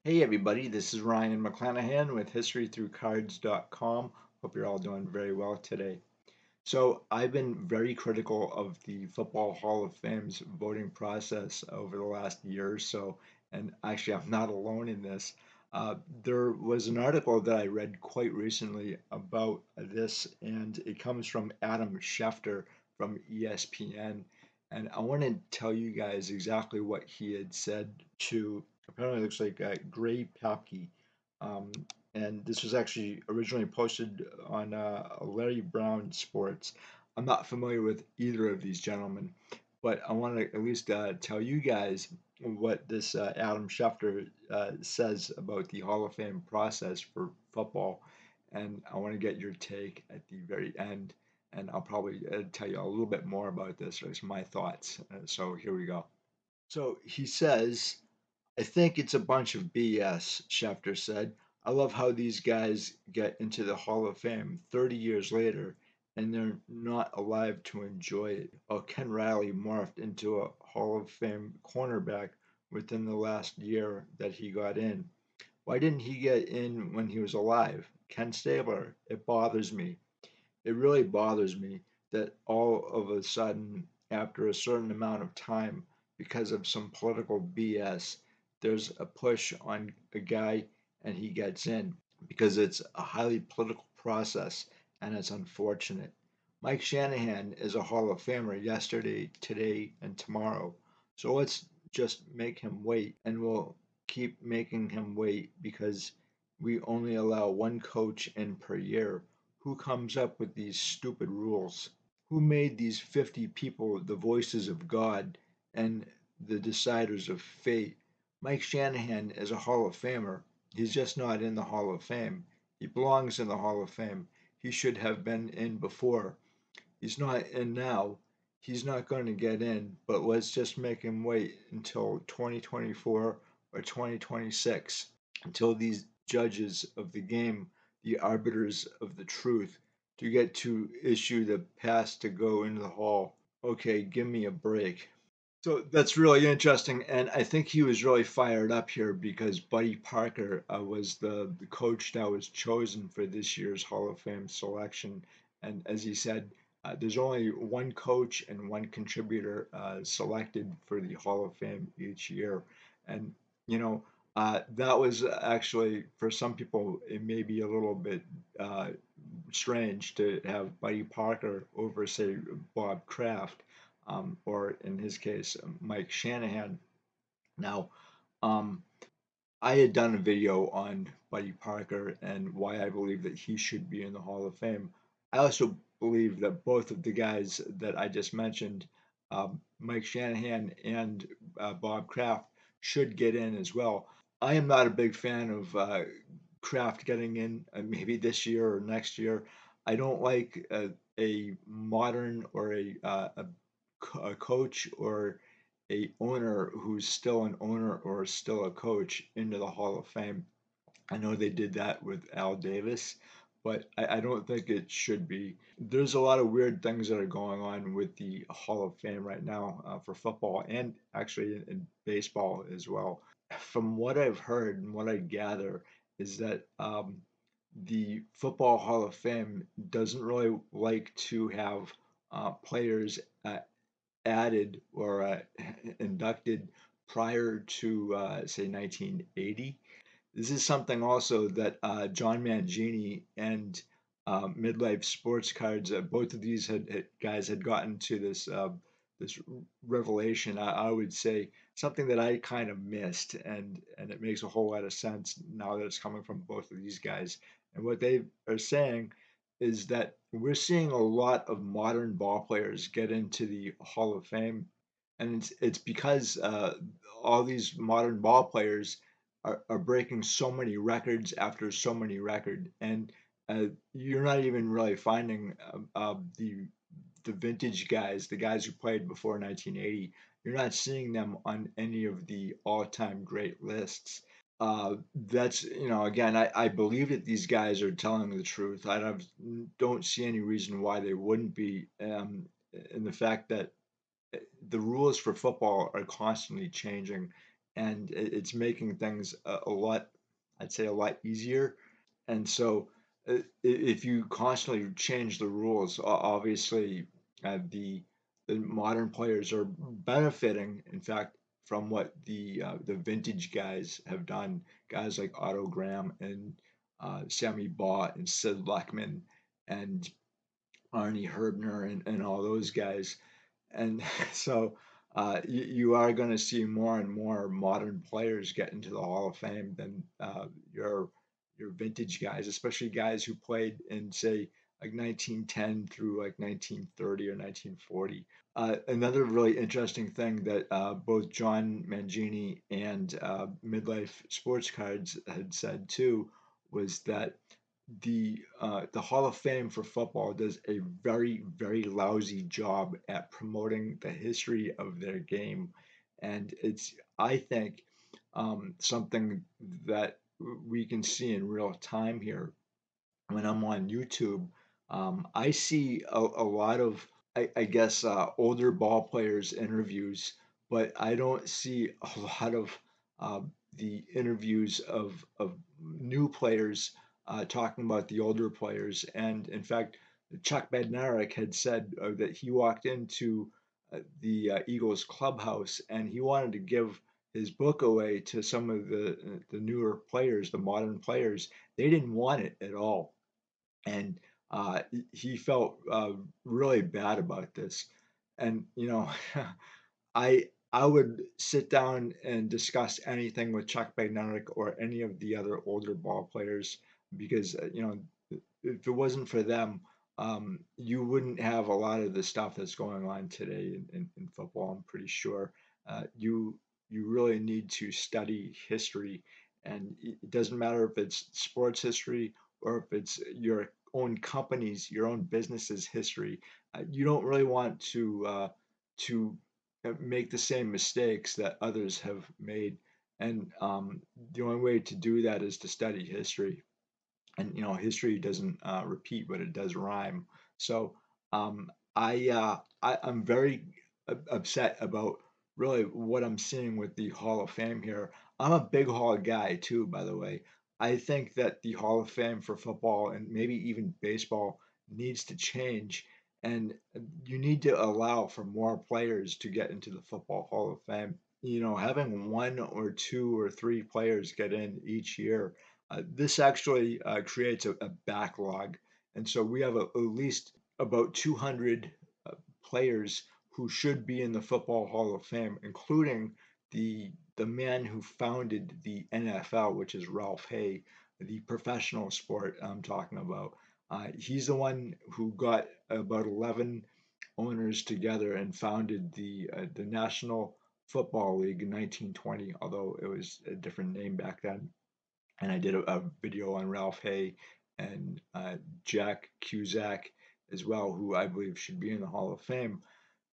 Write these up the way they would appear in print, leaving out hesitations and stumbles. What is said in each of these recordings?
Hey everybody, this is Ryan McClanahan with historythroughcards.com. Hope you're all doing very well today. So, I've been very critical of the Football Hall of Fame's voting process over the last year or so, and actually, I'm not alone in this. There was an article that I read quite recently about this, and it comes from Adam Schefter from ESPN. And I want to tell you guys exactly what he had said to apparently it looks like Gray Papke. Um, and this was actually originally posted on Larry Brown Sports. I'm not familiar with either of these gentlemen, but I want to at least tell you guys what this Adam Schefter says about the Hall of Fame process for football, and I want to get your take at the very end, and I'll probably tell you a little bit more about this, or it's my thoughts. So here we go. So he says. I think it's a bunch of BS, Schefter said. I love how these guys get into the Hall of Fame 30 years later and they're not alive to enjoy it. Oh, Ken Riley morphed into a Hall of Fame cornerback within the last year that he got in. Why didn't he get in when he was alive? Ken Stabler, it bothers me. It really bothers me that all of a sudden, after a certain amount of time, because of some political BS, there's a push on a guy and he gets in because it's a highly political process and it's unfortunate. Mike Shanahan is a Hall of Famer yesterday, today, and tomorrow. So let's just make him wait and we'll keep making him wait because we only allow one coach in per year. Who comes up with these stupid rules? Who made these 50 people the voices of God and the deciders of fate? Mike Shanahan is a Hall of Famer. He's just not in the Hall of Fame. He belongs in the Hall of Fame. He should have been in before. He's not in now. He's not going to get in, but let's just make him wait until 2024 or 2026 until these judges of the game, the arbiters of the truth, to get to issue the pass to go into the hall. Okay, give me a break. So that's really interesting, and I think he was really fired up here because Buddy Parker was the coach that was chosen for this year's Hall of Fame selection. And as he said, there's only one coach and one contributor selected for the Hall of Fame each year. And, you know, that was actually, for some people, it may be a little bit uh, strange to have Buddy Parker over, say, Bob Kraft or in his case, Mike Shanahan. Now, um, I had done a video on Buddy Parker and why I believe that he should be in the Hall of Fame. I also believe that both of the guys that I just mentioned, Mike Shanahan and Bob Kraft, should get in as well. I am not a big fan of Kraft getting in maybe this year or next year. I don't like a modern or a coach or a owner who's still an owner or still a coach into the Hall of Fame. I know they did that with Al Davis, but I don't think it should be. There's a lot of weird things that are going on with the Hall of Fame right now for football and actually in baseball as well. From what I've heard and what I gather is that the Football Hall of Fame doesn't really like to have players added or inducted prior to, say, 1980. This is something also that John Mangini and Midlife Sports Cards, both of these guys had gotten to this revelation. I would say something that I kind of missed, and it makes a whole lot of sense now that it's coming from both of these guys. And what they are saying is that we're seeing a lot of modern ball players get into the Hall of Fame, and it's because all these modern ball players are breaking so many records after so many record, and you're not even really finding the vintage guys, the guys who played before 1980. You're not seeing them on any of the all-time great lists. That's, again, I believe that these guys are telling the truth. Don't see any reason why they wouldn't be. And the fact that the rules for football are constantly changing, and it's making things a lot, I'd say, a lot easier. And so, if you constantly change the rules, obviously, the modern players are benefiting, in fact, from what the vintage guys have done. Guys like Otto Graham and Sammy Baugh and Sid Luckman and Arnie Herbner and all those guys. And so you are going to see more and more modern players get into the Hall of Fame than your vintage guys, especially guys who played in, say, like 1910 through like 1930 or 1940. Another really interesting thing that both John Mangini and Midlife Sports Cards had said too was that the Hall of Fame for football does a very lousy job at promoting the history of their game, and it's, I think, something that we can see in real time here when I'm on YouTube. I see a lot of, I guess, older ball players interviews, but I don't see a lot of uh, the interviews of new players talking about the older players. And in fact, Chuck Bednarik had said that he walked into the Eagles clubhouse and he wanted to give his book away to some of the newer players, the modern players. They didn't want it at all, and he felt really bad about this. And I would sit down and discuss anything with Chuck Bednarik or any of the other older ball players because if it wasn't for them, you wouldn't have a lot of the stuff that's going on today in football. I'm pretty sure you really need to study history, and it doesn't matter if it's sports history or if it's your own company's, your own business's history. You don't really want to make the same mistakes that others have made, and the only way to do that is to study history. And history doesn't repeat, but it does rhyme. So I'm very upset about really what I'm seeing with the Hall of Fame here. I'm a big Hall guy too, by the way. I think that the Hall of Fame for football and maybe even baseball needs to change, and you need to allow for more players to get into the Football Hall of Fame. Having one or two or three players get in each year, this actually creates a backlog. And so we have at least about 200 players who should be in the Football Hall of Fame, including the man who founded the NFL, which is Ralph Hay, the professional sport I'm talking about. He's the one who got about 11 owners together and founded the National Football League in 1920, although it was a different name back then. And I did a video on Ralph Hay and Jack Cusack as well, who I believe should be in the Hall of Fame.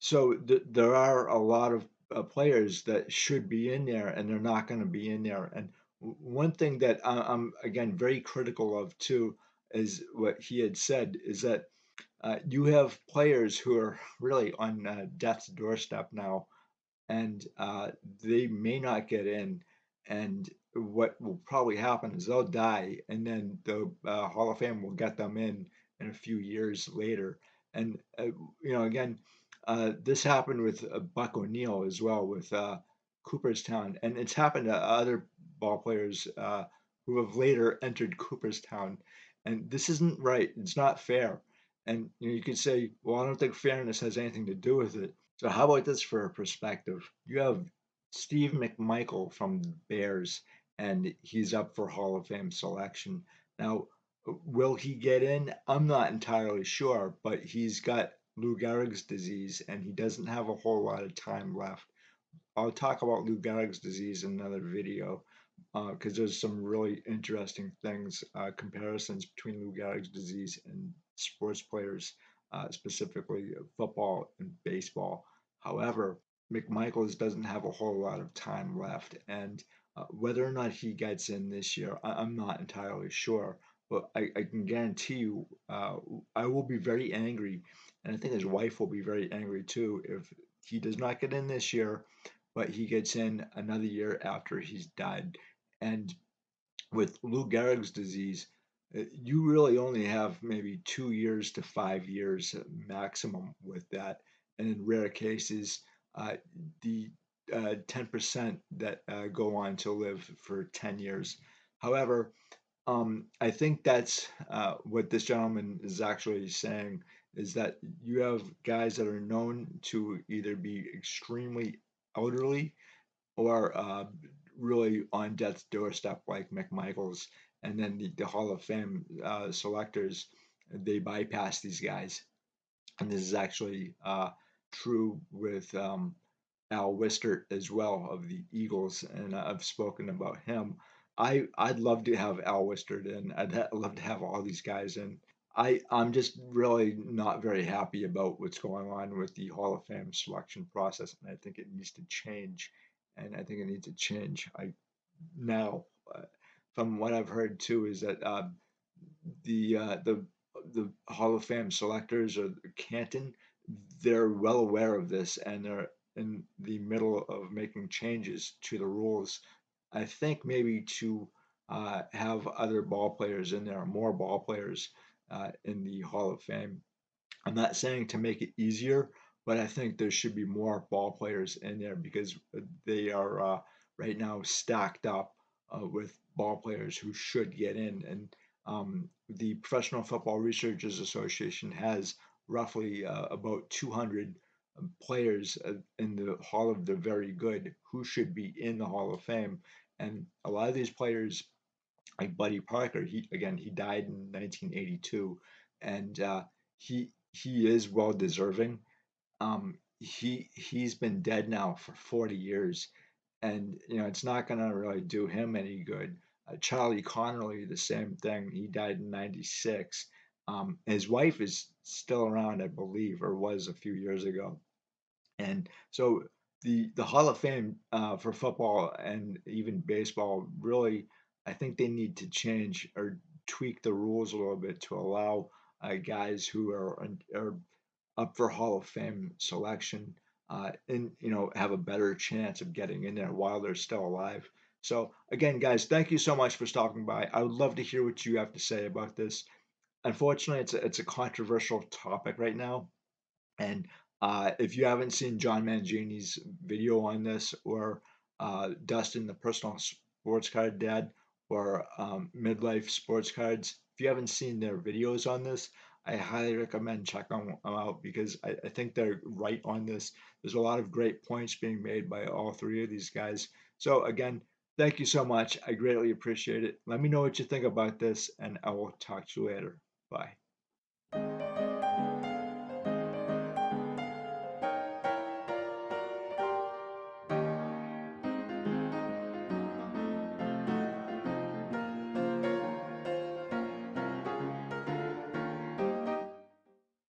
So there are a lot of players that should be in there, and they're not going to be in there. And one thing that I'm again very critical of too is what he had said is that you have players who are really on death's doorstep now, and they may not get in. And what will probably happen is they'll die, and then the Hall of Fame will get them in a few years later. And again, this happened with Buck O'Neill as well with Cooperstown, and it's happened to other ball players who have later entered Cooperstown. And this isn't right. It's not fair. And you could say, well, I don't think fairness has anything to do with it. So how about this for a perspective? You have Steve McMichael from the Bears, and he's up for Hall of Fame selection. Now, will he get in? I'm not entirely sure, but he's got Lou Gehrig's disease, and he doesn't have a whole lot of time left. I'll talk about Lou Gehrig's disease in another video because there's some really interesting things, comparisons between Lou Gehrig's disease and sports players, specifically football and baseball. However, McMichaels doesn't have a whole lot of time left, and whether or not he gets in this year, I'm not entirely sure. But I can guarantee you, I will be very angry, and I think his wife will be very angry too if he does not get in this year. but he gets in another year after he's died. And with Lou Gehrig's disease, you really only have maybe 2 years to 5 years maximum with that. And in rare cases, uh, the 10% that go on to live for 10 years. However, I think that's what this gentleman is actually saying is that you have guys that are known to either be extremely elderly or really on death's doorstep, like McMichaels, and then the Hall of Fame selectors, they bypass these guys. And this is actually true with Al Wistert as well of the Eagles, and I've spoken about him. I'd love to have Al Wistert in. Love to have all these guys in. I'm just really not very happy about what's going on with the Hall of Fame selection process, and I think it needs to change. And I think it needs to change. Now, from what I've heard too, is that the uh, the the Hall of Fame selectors or Canton, they're well aware of this and they're in the middle of making changes to the rules. I think maybe to have other ball players in there, more ball players in the Hall of Fame. I'm not saying to make it easier, but I think there should be more ball players in there because they are right now stacked up with ball players who should get in. And the Professional Football Researchers Association has roughly about 200 players in the Hall of the Very Good who should be in the Hall of Fame. And a lot of these players like Buddy Parker. He died in 1982, and he is well deserving. He's been dead now for 40 years, and it's not gonna really do him any good. Charlie Connolly, the same thing. He died in '96. His wife is still around, I believe, or was a few years ago. And so the Hall of Fame for football and even baseball really, I think they need to change or tweak the rules a little bit to allow guys who are up for Hall of Fame selection and have a better chance of getting in there while they're still alive. So again, guys, thank you so much for stopping by. I would love to hear what you have to say about this. Unfortunately, it's a controversial topic right now, and if you haven't seen John Mangini's video on this, or Dustin, the personal sports card dad, or Midlife Sports Cards, if you haven't seen their videos on this, I highly recommend checking them out because I think they're right on this. There's a lot of great points being made by all three of these guys. So, again, thank you so much. I greatly appreciate it. Let me know what you think about this, and I will talk to you later. Bye.